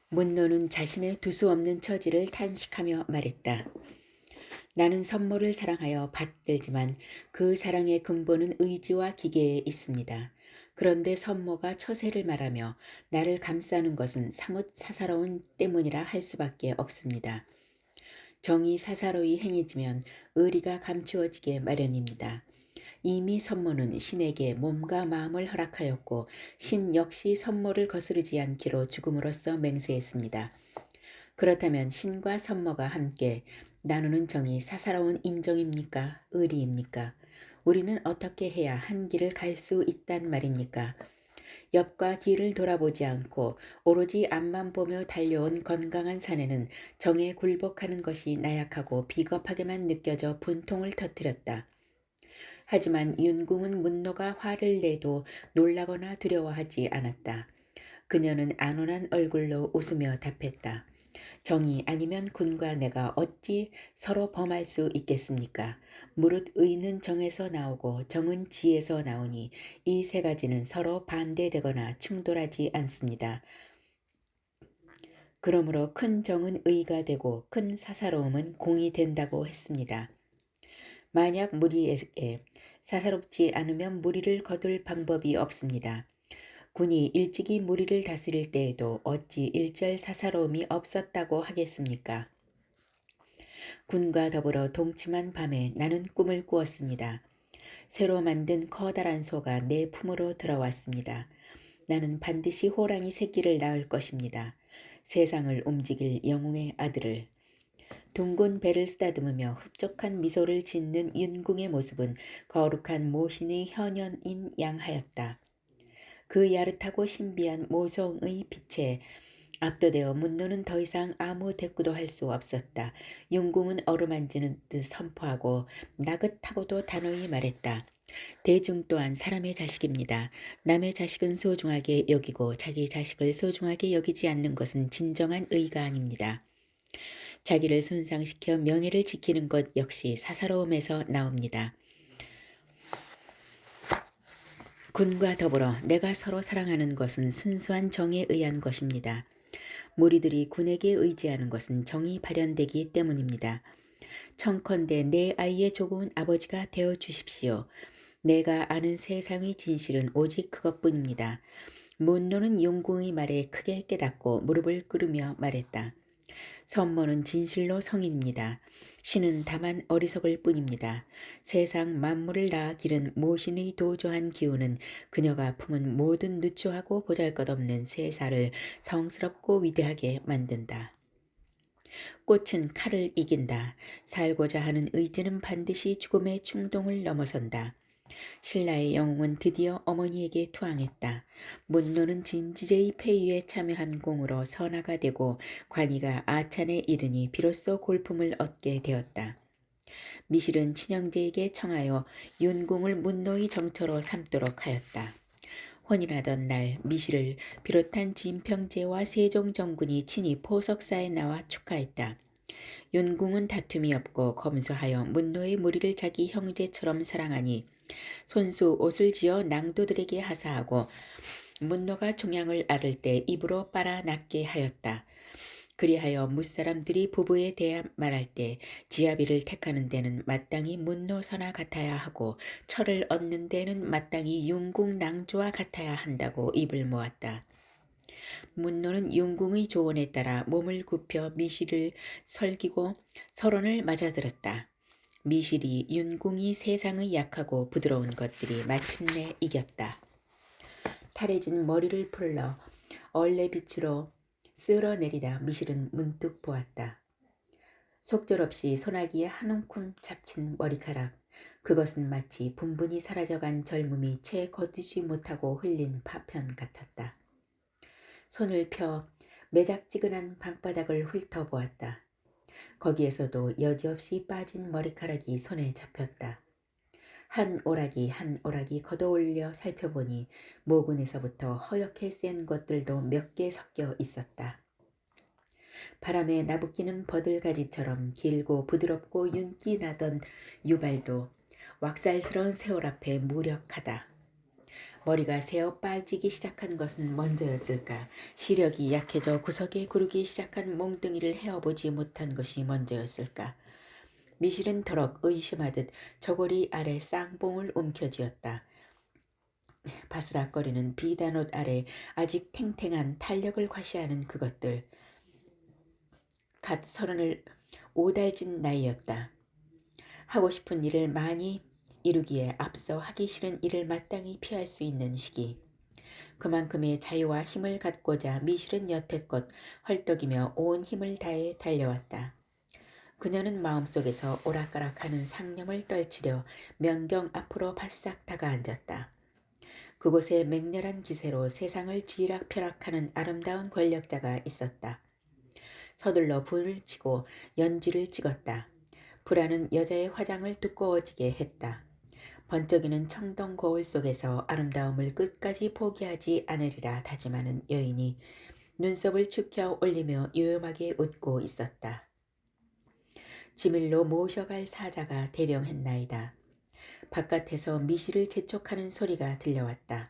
문노는 자신의 두수 없는 처지를 탄식하며 말했다. 나는 선모를 사랑하여 받들지만 그 사랑의 근본은 의지와 기계에 있습니다. 그런데 선모가 처세를 말하며 나를 감싸는 것은 사뭇 사사로운 때문이라 할 수밖에 없습니다. 정이 사사로이 행해지면 의리가 감추어지게 마련입니다. 이미 선모는 신에게 몸과 마음을 허락하였고 신 역시 선모를 거스르지 않기로 죽음으로써 맹세했습니다. 그렇다면 신과 선모가 함께 나누는 정이 사사로운 인정입니까? 의리입니까? 우리는 어떻게 해야 한 길을 갈 수 있단 말입니까? 옆과 뒤를 돌아보지 않고 오로지 앞만 보며 달려온 건강한 사내는 정에 굴복하는 것이 나약하고 비겁하게만 느껴져 분통을 터뜨렸다. 하지만 윤궁은 문노가 화를 내도 놀라거나 두려워하지 않았다. 그녀는 안온한 얼굴로 웃으며 답했다. 정이 아니면 군과 내가 어찌 서로 범할 수 있겠습니까? 무릇 의는 정에서 나오고 정은 지에서 나오니 이 세 가지는 서로 반대되거나 충돌하지 않습니다. 그러므로 큰 정은 의가 되고 큰 사사로움은 공이 된다고 했습니다. 만약 무리에게 사사롭지 않으면 무리를 거둘 방법이 없습니다. 군이 일찍이 무리를 다스릴 때에도 어찌 일절 사사로움이 없었다고 하겠습니까? 군과 더불어 동침한 밤에 나는 꿈을 꾸었습니다. 새로 만든 커다란 소가 내 품으로 들어왔습니다. 나는 반드시 호랑이 새끼를 낳을 것입니다. 세상을 움직일 영웅의 아들을. 둥근 배를 쓰다듬으며 흡족한 미소를 짓는 윤궁의 모습은 거룩한 모신의 현연인 양하였다. 그 야릇하고 신비한 모성의 빛에 압도되어 문노는 더 이상 아무 대꾸도 할 수 없었다. 윤궁은 어루만지는 듯 선포하고 나긋하고도 단호히 말했다. 대중 또한 사람의 자식입니다. 남의 자식은 소중하게 여기고 자기 자식을 소중하게 여기지 않는 것은 진정한 의가 아닙니다. 자기를 손상시켜 명예를 지키는 것 역시 사사로움에서 나옵니다. 군과 더불어 내가 서로 사랑하는 것은 순수한 정에 의한 것입니다. 무리들이 군에게 의지하는 것은 정이 발현되기 때문입니다. 청컨대 내 아이의 조금은 아버지가 되어 주십시오. 내가 아는 세상의 진실은 오직 그것뿐입니다. 문노는 용궁의 말에 크게 깨닫고 무릎을 꿇으며 말했다. 선모는 진실로 성인입니다. 신은 다만 어리석을 뿐입니다. 세상 만물을 낳아 기른 모신의 도조한 기운은 그녀가 품은 모든 누추하고 보잘것없는 세사를 성스럽고 위대하게 만든다. 꽃은 칼을 이긴다. 살고자 하는 의지는 반드시 죽음의 충동을 넘어선다. 신라의 영웅은 드디어 어머니에게 투항했다. 문노는 진지제의 폐위에 참여한 공으로 선하가 되고 관이가 아찬에 이르니 비로소 골품을 얻게 되었다. 미실은 친형제에게 청하여 윤궁을 문노의 정처로 삼도록 하였다. 혼인하던 날 미실을 비롯한 진평제와 세종정군이 친히 포석사에 나와 축하했다. 윤궁은 다툼이 없고 검소하여 문노의 무리를 자기 형제처럼 사랑하니 손수 옷을 지어 낭도들에게 하사하고 문노가 종양을 앓을 때 입으로 빨아 낫게 하였다. 그리하여 무사람들이 부부에 대해 말할 때 지아비를 택하는 데는 마땅히 문노서나 같아야 하고 철을 얻는 데는 마땅히 윤궁 낭조와 같아야 한다고 입을 모았다. 문노는 윤궁의 조언에 따라 몸을 굽혀 미실을 설기고 서론을 맞아들었다. 미실이 윤궁이 세상의 약하고 부드러운 것들이 마침내 이겼다. 탈해진 머리를 풀러 얼레빛으로 쓸어내리다 미실은 문득 보았다. 속절없이 소나기에 한 움큼 잡힌 머리카락. 그것은 마치 분분히 사라져간 젊음이 채 거두지 못하고 흘린 파편 같았다. 손을 펴 매작지근한 방바닥을 훑어보았다. 거기에서도 여지없이 빠진 머리카락이 손에 잡혔다. 한 오락이 한 오락이 걷어올려 살펴보니 모근에서부터 허옇게 센 것들도 몇 개 섞여 있었다. 바람에 나부끼는 버들가지처럼 길고 부드럽고 윤기 나던 유발도 왁살스러운 세월 앞에 무력하다. 머리가 새어 빠지기 시작한 것은 먼저였을까? 시력이 약해져 구석에 구르기 시작한 몽둥이를 헤어보지 못한 것이 먼저였을까? 미실은 더럭 의심하듯 저고리 아래 쌍봉을 움켜쥐었다. 바스락거리는 비단옷 아래 아직 탱탱한 탄력을 과시하는 그것들. 갓 서른을 오달진 나이였다. 하고 싶은 일을 많이 이루기에 앞서 하기 싫은 일을 마땅히 피할 수 있는 시기. 그만큼의 자유와 힘을 갖고자 미실은 여태껏 헐떡이며 온 힘을 다해 달려왔다. 그녀는 마음속에서 오락가락하는 상념을 떨치려 명경 앞으로 바싹 다가앉았다. 그곳에 맹렬한 기세로 세상을 쥐락펴락하는 아름다운 권력자가 있었다. 서둘러 불을 치고 연지를 찍었다. 불안은 여자의 화장을 두꺼워지게 했다. 번쩍이는 청동 거울 속에서 아름다움을 끝까지 포기하지 않으리라 다짐하는 여인이 눈썹을 축혀 올리며 유염하게 웃고 있었다. 지밀로 모셔갈 사자가 대령했나이다. 바깥에서 미실을 재촉하는 소리가 들려왔다.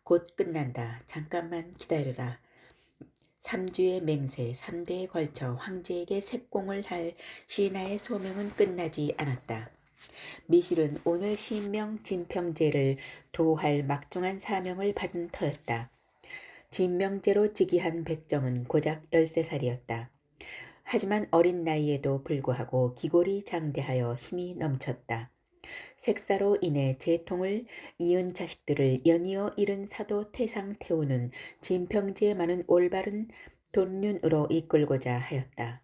곧 끝난다. 잠깐만 기다려라. 3주의 맹세, 3대에 걸쳐 황제에게 색공을 할 신하의 소명은 끝나지 않았다. 미실은 오늘 신명 진평제를 도할 막중한 사명을 받은 터였다. 진명제로 즉위한 백정은 고작 13살이었다. 하지만 어린 나이에도 불구하고 기골이 장대하여 힘이 넘쳤다. 색사로 인해 재통을 이은 자식들을 연이어 잃은 사도 태상 태우는 진평제의 많은 올바른 돈륜으로 이끌고자 하였다.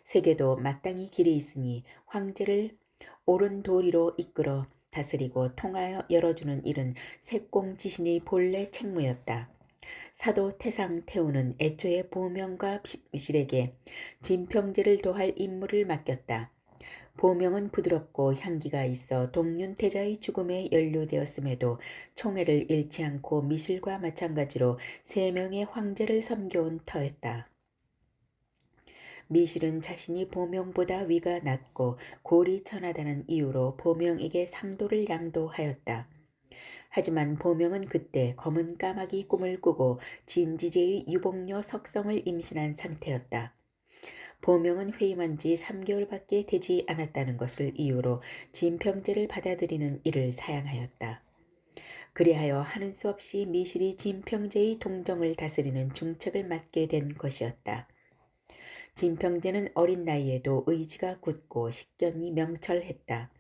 세계도 마땅히 길이 있으니 황제를 옳은 도리로 이끌어 다스리고 통하여 열어주는 일은 색공지신의 본래 책무였다. 사도 태상 태우는 애초에 보명과 미실에게 진평제를 도할 임무를 맡겼다. 보명은 부드럽고 향기가 있어 동륜태자의 죽음에 연루되었음에도 총애를 잃지 않고 미실과 마찬가지로 3명의 황제를 섬겨온 터였다. 미실은 자신이 보명보다 위가 낮고 골이 천하다는 이유로 보명에게 상도를 양도하였다. 하지만 보명은 그때 검은 까마귀 꿈을 꾸고 진지제의 유복녀 석성을 임신한 상태였다. 보명은 회임한 지 3개월밖에 되지 않았다는 것을 이유로 진평제를 받아들이는 일을 사양하였다. 그리하여 하는 수 없이 미실이 진평제의 동정을 다스리는 중책을 맡게 된 것이었다. 진평제는 어린 나이에도 의지가 굳고 식견이 명철했다.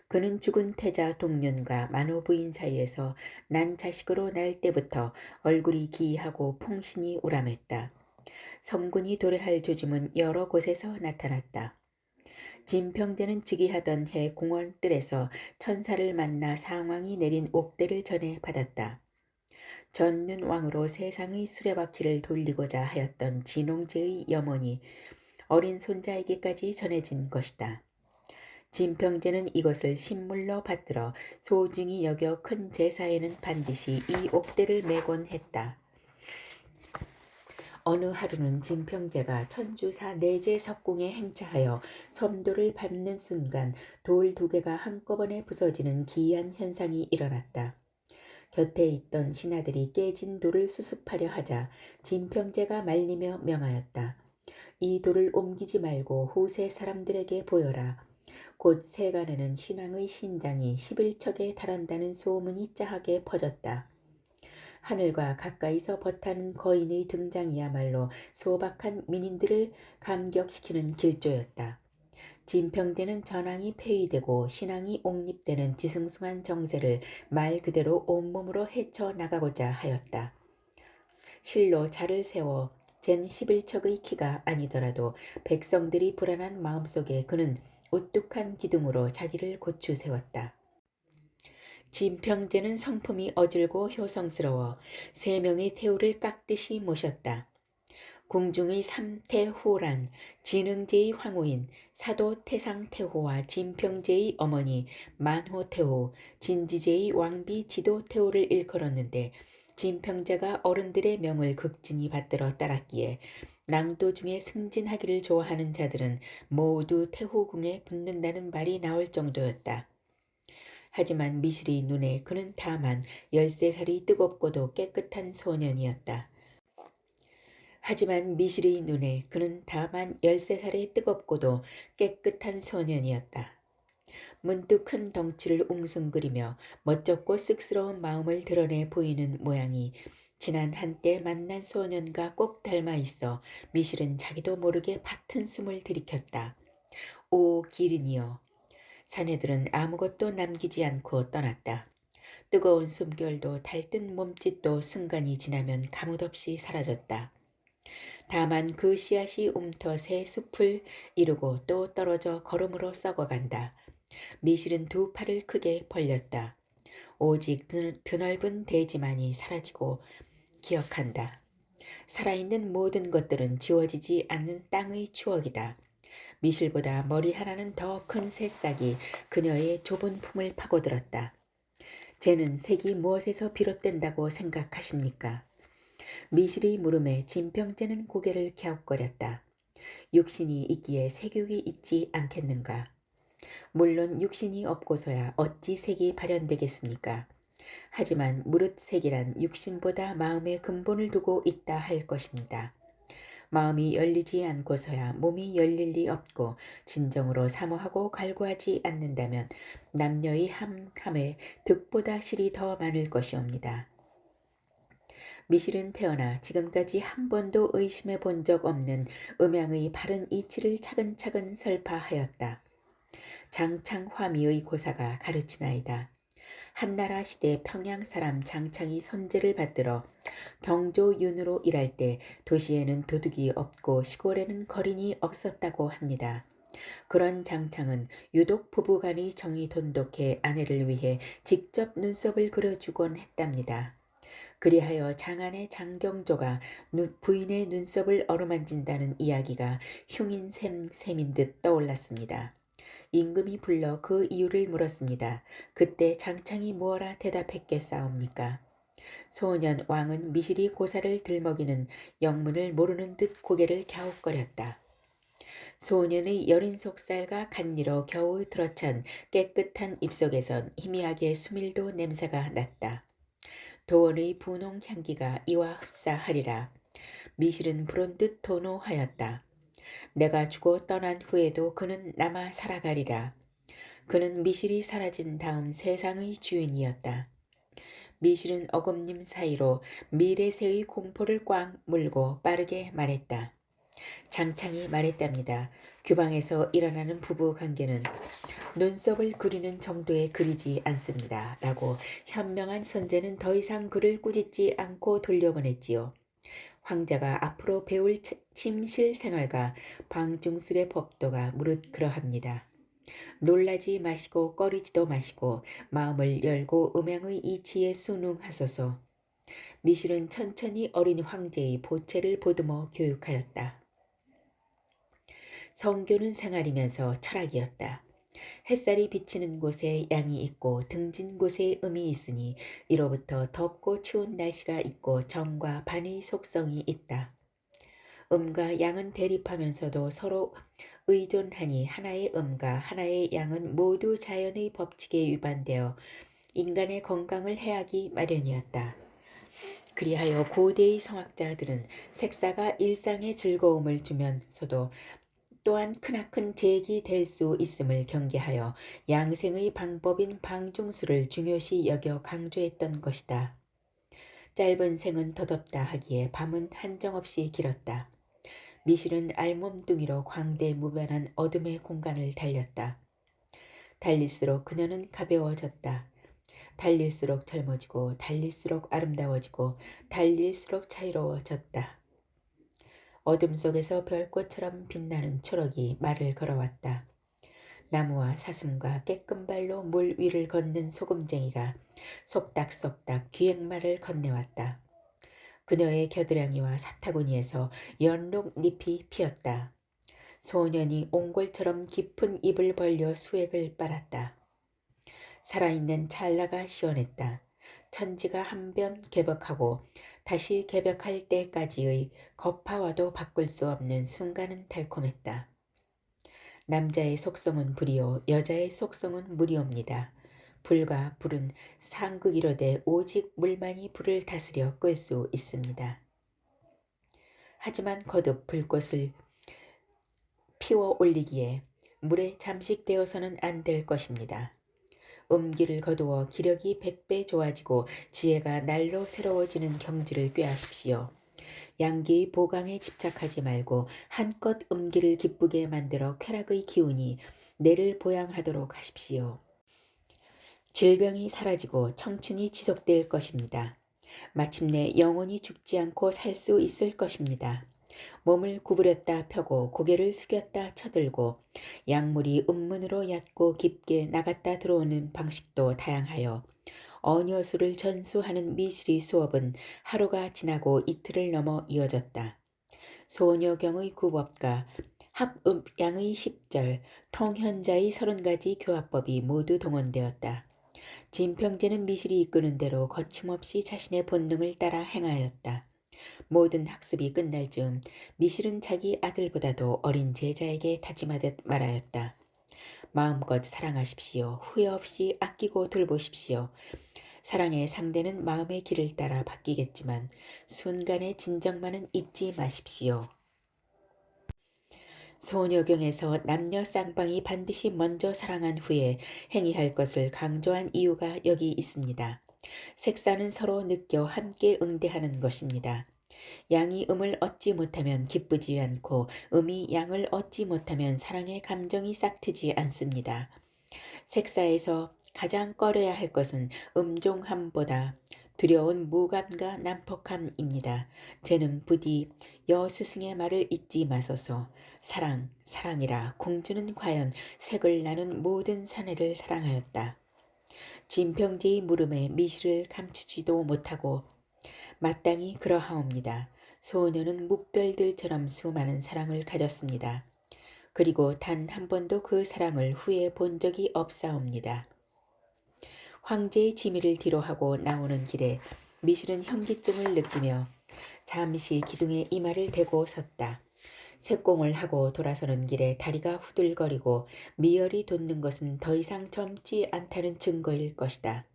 그는 죽은 태자 동륜과 만호 부인 사이에서 난 자식으로 날 때부터 얼굴이 기이하고 풍신이 우람했다. 성군이 도래할 조짐은 여러 곳에서 나타났다. 진평제는 즉위하던 해 공원뜰에서 천사를 만나 상왕이 내린 옥대를 전해 받았다. 전륜 왕으로 세상의 수레바퀴를 돌리고자 하였던 진홍제의 염원이 어린 손자에게까지 전해진 것이다. 진평제는 이것을 신물로 받들어 소중히 여겨 큰 제사에는 반드시 이 옥대를 매곤 했다. 어느 하루는 진평제가 천주사 내제 석궁에 행차하여 섬도를 밟는 순간 돌 2개가 한꺼번에 부서지는 기이한 현상이 일어났다. 곁에 있던 신하들이 깨진 돌을 수습하려 하자 진평제가 말리며 명하였다. 이 돌을 옮기지 말고 후세 사람들에게 보여라. 곧 세간에는 신앙의 신장이 11척에 달한다는 소문이 짜하게 퍼졌다. 하늘과 가까이서 버타는 거인의 등장이야말로 소박한 민인들을 감격시키는 길조였다. 진평제는 전황이 폐위되고 신앙이 옥립되는 뒤숭숭한 정세를 말 그대로 온몸으로 헤쳐나가고자 하였다. 실로 자를 세워 젠 11척의 키가 아니더라도 백성들이 불안한 마음속에 그는 우뚝한 기둥으로 자기를 고추 세웠다. 진평제는 성품이 어질고 효성스러워 3명의 태후를 깍듯이 모셨다. 궁중의 3태후란 진흥제의 황후인 사도 태상태후와 진평제의 어머니 만호태후, 진지제의 왕비 지도태후를 일컬었는데 진평제가 어른들의 명을 극진히 받들어 따랐기에 낭도 중에 승진하기를 좋아하는 자들은 모두 태후궁에 붙는다는 말이 나올 정도였다. 하지만 미실의 눈에 그는 다만 13살이 뜨겁고도 깨끗한 소년이었다. 하지만 미실의 눈에 그는 다만 13살의 뜨겁고도 깨끗한 소년이었다. 문득 큰 덩치를 웅성거리며 멋쩍고 쑥스러운 마음을 드러내 보이는 모양이 지난 한때 만난 소년과 꼭 닮아 있어 미실은 자기도 모르게 밭은 숨을 들이켰다. 오 기린이여. 사내들은 아무것도 남기지 않고 떠났다. 뜨거운 숨결도 달뜬 몸짓도 순간이 지나면 가뭇없이 사라졌다. 다만 그 씨앗이 움터 새 숲을 이루고 또 떨어져 걸음으로 썩어간다. 미실은 두 팔을 크게 벌렸다. 오직 드넓은 대지만이 사라지고 기억한다. 살아있는 모든 것들은 지워지지 않는 땅의 추억이다. 미실보다 머리 하나는 더 큰 새싹이 그녀의 좁은 품을 파고들었다. 쟤는 색이 무엇에서 비롯된다고 생각하십니까? 미실의 물음에 진평제는 고개를 갸웃거렸다. 육신이 있기에 색육이 있지 않겠는가? 물론 육신이 없고서야 어찌 색이 발현되겠습니까? 하지만 무릇 색이란 육신보다 마음의 근본을 두고 있다 할 것입니다. 마음이 열리지 않고서야 몸이 열릴 리 없고 진정으로 사모하고 갈구하지 않는다면 남녀의 함함에 득보다 실이 더 많을 것이옵니다. 미실은 태어나 지금까지 한 번도 의심해 본 적 없는 음양의 바른 이치를 차근차근 설파하였다. 장창 화미의 고사가 가르치나이다. 한나라 시대 평양 사람 장창이 선제를 받들어 경조윤으로 일할 때 도시에는 도둑이 없고 시골에는 거린이 없었다고 합니다. 그런 장창은 유독 부부간의 정이 돈독해 아내를 위해 직접 눈썹을 그려주곤 했답니다. 그리하여 장안의 장경조가 부인의 눈썹을 어루만진다는 이야기가 흉인 셈인 듯 떠올랐습니다. 임금이 불러 그 이유를 물었습니다. 그때 장창이 무어라 대답했겠사옵니까? 소년 왕은 미실이 고사를 들먹이는 영문을 모르는 듯 고개를 갸웃거렸다. 소년의 여린 속살과 간니로 겨우 들어찬 깨끗한 입속에선 희미하게 수밀도 냄새가 났다. 도원의 분홍 향기가 이와 흡사하리라. 미실은 부른듯 도노하였다. 내가 죽어 떠난 후에도 그는 남아 살아가리라. 그는 미실이 사라진 다음 세상의 주인이었다. 미실은 어금님 사이로 미래새의 공포를 꽉 물고 빠르게 말했다. 장창이 말했답니다. 규방에서 일어나는 부부 관계는 눈썹을 그리는 정도에 그리지 않습니다. 라고 현명한 선제는 더 이상 그를 꾸짖지 않고 돌려보냈지요. 황자가 앞으로 배울 침실 생활과 방중술의 법도가 무릇 그러합니다. 놀라지 마시고 꺼리지도 마시고 마음을 열고 음양의 이치에 순응하소서. 미실은 천천히 어린 황제의 보채를 보듬어 교육하였다. 성교는 생활이면서 철학이었다. 햇살이 비치는 곳에 양이 있고 등진 곳에 음이 있으니 이로부터 덥고 추운 날씨가 있고 정과 반의 속성이 있다. 음과 양은 대립하면서도 서로 의존하니 하나의 음과 하나의 양은 모두 자연의 법칙에 위반되어 인간의 건강을 해하기 마련이었다. 그리하여 고대의 성학자들은 색사가 일상의 즐거움을 주면서도 또한 크나큰 재익이 될 수 있음을 경계하여 양생의 방법인 방중수를 중요시 여겨 강조했던 것이다. 짧은 생은 덧없다 하기에 밤은 한정없이 길었다. 미실은 알몸뚱이로 광대무변한 어둠의 공간을 달렸다. 달릴수록 그녀는 가벼워졌다. 달릴수록 젊어지고 달릴수록 아름다워지고 달릴수록 자유로워졌다. 어둠 속에서 별꽃처럼 빛나는 초록이 말을 걸어왔다. 나무와 사슴과 깨끗발로 물 위를 걷는 소금쟁이가 속닥속닥 기획말을 건네왔다. 그녀의 겨드랑이와 사타구니에서 연록잎이 피었다. 소년이 옹골처럼 깊은 입을 벌려 수액을 빨았다. 살아있는 찰나가 시원했다. 천지가 한 번 개벽하고 다시 개벽할 때까지의 거파와도 바꿀 수 없는 순간은 달콤했다. 남자의 속성은 불이요 여자의 속성은 물이옵니다. 불과 불은 상극이로되 오직 물만이 불을 다스려 끌 수 있습니다. 하지만 거듭 불꽃을 피워 올리기에 물에 잠식되어서는 안 될 것입니다. 음기를 거두어 기력이 100배 좋아지고 지혜가 날로 새로워지는 경지를 꾀하십시오. 양기의 보강에 집착하지 말고 한껏 음기를 기쁘게 만들어 쾌락의 기운이 뇌를 보양하도록 하십시오. 질병이 사라지고 청춘이 지속될 것입니다. 마침내 영혼이 죽지 않고 살 수 있을 것입니다. 몸을 구부렸다 펴고 고개를 숙였다 쳐들고 약물이 음문으로 얕고 깊게 나갔다 들어오는 방식도 다양하여 언여수를 전수하는 미실의 수업은 하루가 지나고 이틀을 넘어 이어졌다. 소녀경의 구법과 합음양의 10절, 통현자의 30가지 교화법이 모두 동원되었다. 진평제는 미실이 이끄는 대로 거침없이 자신의 본능을 따라 행하였다. 모든 학습이 끝날 즈음 미실은 자기 아들보다도 어린 제자에게 다짐하듯 말하였다. 마음껏 사랑하십시오. 후회 없이 아끼고 돌보십시오. 사랑의 상대는 마음의 길을 따라 바뀌겠지만 순간의 진정만은 잊지 마십시오. 소녀경에서 남녀 쌍방이 반드시 먼저 사랑한 후에 행위할 것을 강조한 이유가 여기 있습니다. 색사는 서로 느껴 함께 응대하는 것입니다. 양이 음을 얻지 못하면 기쁘지 않고 음이 양을 얻지 못하면 사랑의 감정이 싹트지 않습니다. 색사에서 가장 꺼려야 할 것은 음종함보다 두려운 무감과 난폭함입니다. 쟤는 부디 여스승의 말을 잊지 마소서. 사랑, 사랑이라 공주는 과연 색을 나눈 모든 사내를 사랑하였다. 진평제의 물음에 미실을 감추지도 못하고 마땅히 그러하옵니다. 소녀는 무별들처럼 수많은 사랑을 가졌습니다. 그리고 단 한 번도 그 사랑을 후회 본 적이 없사옵니다. 황제의 지미를 뒤로하고 나오는 길에 미실은 현기증을 느끼며 잠시 기둥에 이마를 대고 섰다. 색공을 하고 돌아서는 길에 다리가 후들거리고 미열이 돋는 것은 더 이상 젊지 않다는 증거일 것이다.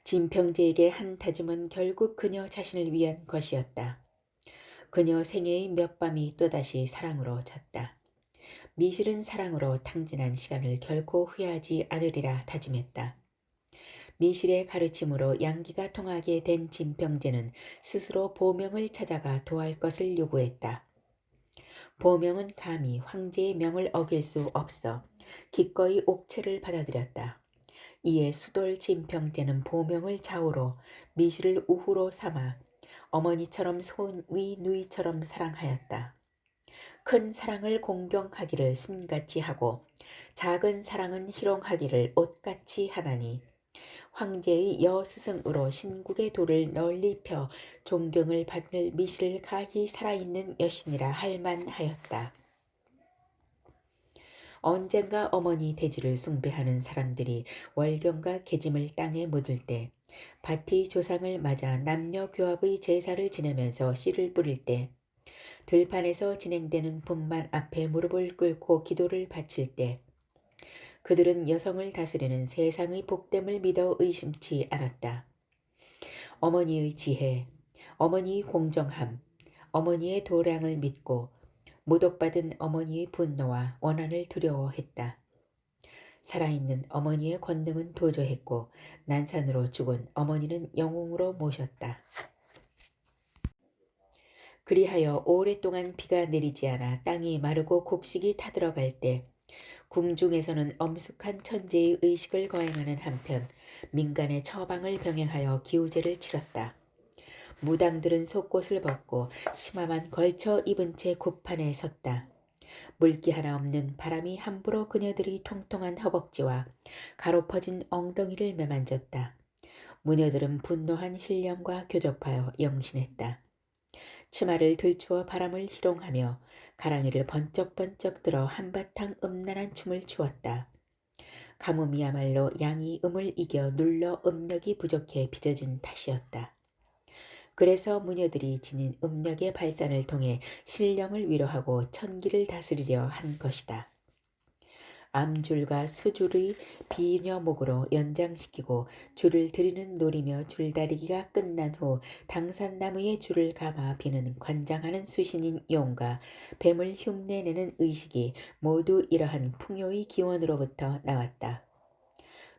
진평제에게 한 다짐은 결국 그녀 자신을 위한 것이었다. 그녀 생애의 몇 밤이 또다시 사랑으로 졌다. 미실은 사랑으로 탕진한 시간을 결코 후회하지 않으리라 다짐했다. 미실의 가르침으로 양기가 통하게 된 진평제는 스스로 보명을 찾아가 도할 것을 요구했다. 보명은 감히 황제의 명을 어길 수 없어 기꺼이 옥체를 받아들였다. 이에 수돌 진평제는 보명을 좌우로 미실을 우후로 삼아 어머니처럼 손위 누이처럼 사랑하였다. 큰 사랑을 공경하기를 신같이 하고 작은 사랑은 희롱하기를 옷같이 하나니 황제의 여스승으로 신국의 도를 널리 펴 존경을 받을 미실 가히 살아있는 여신이라 할 만하였다. 언젠가 어머니 대지를 숭배하는 사람들이 월경과 계짐을 땅에 묻을 때 바티 조상을 맞아 남녀 교합의 제사를 지내면서 씨를 뿌릴 때 들판에서 진행되는 분만 앞에 무릎을 꿇고 기도를 바칠 때 그들은 여성을 다스리는 세상의 복됨을 믿어 의심치 않았다. 어머니의 지혜, 어머니의 공정함, 어머니의 도량을 믿고 모독받은 어머니의 분노와 원한을 두려워했다. 살아있는 어머니의 권능은 도저했고 난산으로 죽은 어머니는 영웅으로 모셨다. 그리하여 오랫동안 비가 내리지 않아 땅이 마르고 곡식이 타들어갈 때 궁중에서는 엄숙한 천재의 의식을 거행하는 한편 민간의 처방을 병행하여 기우제를 치렀다. 무당들은 속옷을 벗고 치마만 걸쳐 입은 채 굿판에 섰다. 물기 하나 없는 바람이 함부로 그녀들의 통통한 허벅지와 가로퍼진 엉덩이를 매만졌다. 무녀들은 분노한 신령과 교접하여 영신했다. 치마를 들추어 바람을 희롱하며 가랑이를 번쩍번쩍 들어 한바탕 음란한 춤을 추었다. 가뭄이야말로 양이 음을 이겨 눌러 음력이 부족해 빚어진 탓이었다. 그래서 무녀들이 지닌 음력의 발산을 통해 신령을 위로하고 천기를 다스리려 한 것이다. 암줄과 수줄의 비녀목으로 연장시키고 줄을 들이는 노리며 줄다리기가 끝난 후 당산나무에 줄을 감아 비는 관장하는 수신인 용과 뱀을 흉내내는 의식이 모두 이러한 풍요의 기원으로부터 나왔다.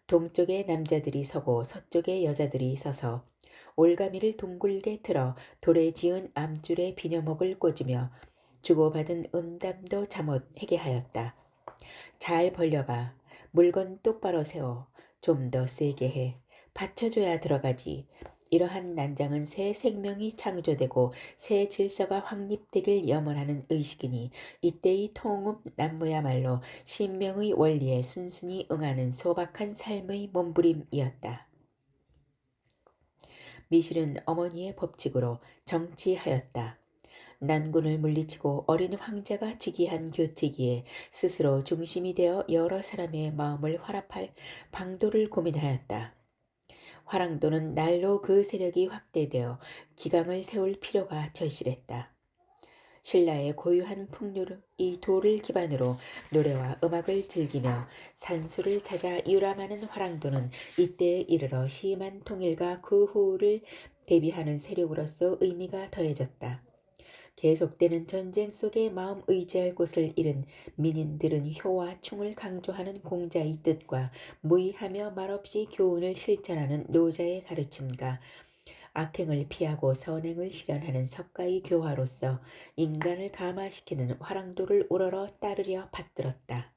동쪽에 남자들이 서고 서쪽에 여자들이 서서 올가미를 둥글게 틀어 돌에 지은 암줄에 비녀목을 꽂으며 주고받은 음담도 잠옷 해게 하였다. 잘 벌려봐. 물건 똑바로 세워. 좀 더 세게 해. 받쳐줘야 들어가지. 이러한 난장은 새 생명이 창조되고 새 질서가 확립되길 염원하는 의식이니 이때의 통읍 난무야말로 신명의 원리에 순순히 응하는 소박한 삶의 몸부림이었다. 미실은 어머니의 법칙으로 정치하였다. 난군을 물리치고 어린 황제가 즉위한 교체기에 스스로 중심이 되어 여러 사람의 마음을 화납할 방도를 고민하였다. 화랑도는 날로 그 세력이 확대되어 기강을 세울 필요가 절실했다. 신라의 고유한 풍류를 이 도를 기반으로 노래와 음악을 즐기며 산수를 찾아 유람하는 화랑도는 이때에 이르러 심한 통일과 그 후를 대비하는 세력으로서 의미가 더해졌다. 계속되는 전쟁 속에 마음 의지할 곳을 잃은 민인들은 효와 충을 강조하는 공자의 뜻과 무의하며 말없이 교훈을 실천하는 노자의 가르침과 악행을 피하고 선행을 실현하는 석가의 교화로서 인간을 감화시키는 화랑도를 우러러 따르려 받들었다.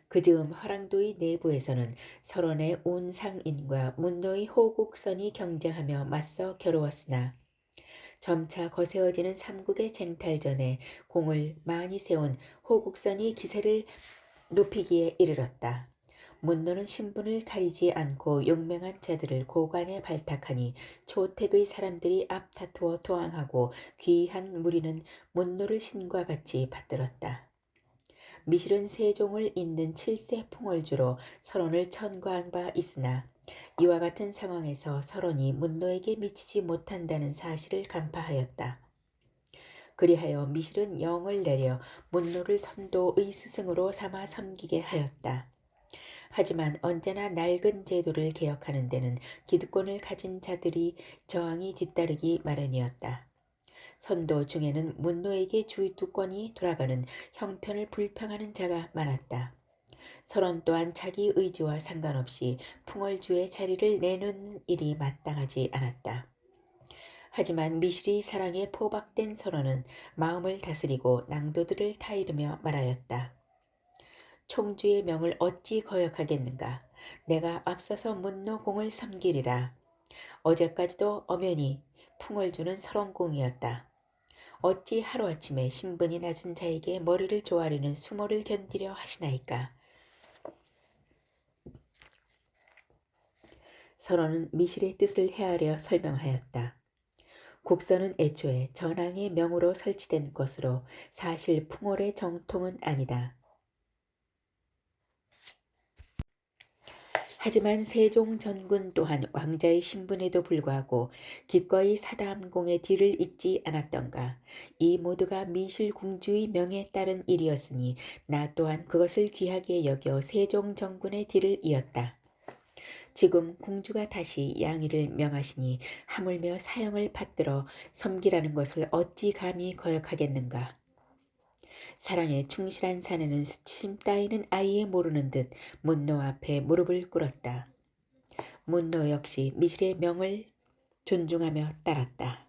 그즈음 화랑도의 내부에서는 설원의 운상인과 문노의 호국선이 경쟁하며 맞서 겨루었으나 점차 거세어지는 삼국의 쟁탈전에 공을 많이 세운 호국선이 기세를 높이기에 이르렀다. 문노는 신분을 가리지 않고 용맹한 자들을 고관에 발탁하니 초택의 사람들이 앞다투어 도항하고 귀한 무리는 문노를 신과 같이 받들었다. 미실은 세종을 잇는 7세 풍월주로 설원을 천거한 바 있으나 이와 같은 상황에서 설원이 문노에게 미치지 못한다는 사실을 간파하였다. 그리하여 미실은 영을 내려 문노를 선도의 스승으로 삼아 섬기게 하였다. 하지만 언제나 낡은 제도를 개혁하는 데는 기득권을 가진 자들이 저항이 뒤따르기 마련이었다. 선도 중에는 문노에게 주도권이 돌아가는 형편을 불평하는 자가 많았다. 설원 또한 자기 의지와 상관없이 풍월주의 자리를 내놓는 일이 마땅하지 않았다. 하지만 미실이 사랑에 포박된 설원은 마음을 다스리고 낭도들을 타이르며 말하였다. 총주의 명을 어찌 거역하겠는가. 내가 앞서서 문노공을 섬기리라. 어제까지도 엄연히 풍월주는 설원공이었다. 어찌 하루아침에 신분이 낮은 자에게 머리를 조아리는 수모를 견디려 하시나이까. 설원은 미실의 뜻을 헤아려 설명하였다. 국서는 애초에 전왕의 명으로 설치된 것으로 사실 풍월의 정통은 아니다. 하지만 세종 전군 또한 왕자의 신분에도 불구하고 기꺼이 사담공의 뒤를 잇지 않았던가. 이 모두가 미실 공주의 명에 따른 일이었으니 나 또한 그것을 귀하게 여겨 세종 전군의 뒤를 이었다. 지금 공주가 다시 양위를 명하시니 하물며 사형을 받들어 섬기라는 것을 어찌 감히 거역하겠는가. 사랑에 충실한 사내는 수치심 따위는 아예 모르는 듯 문노 앞에 무릎을 꿇었다. 문노 역시 미실의 명을 존중하며 따랐다.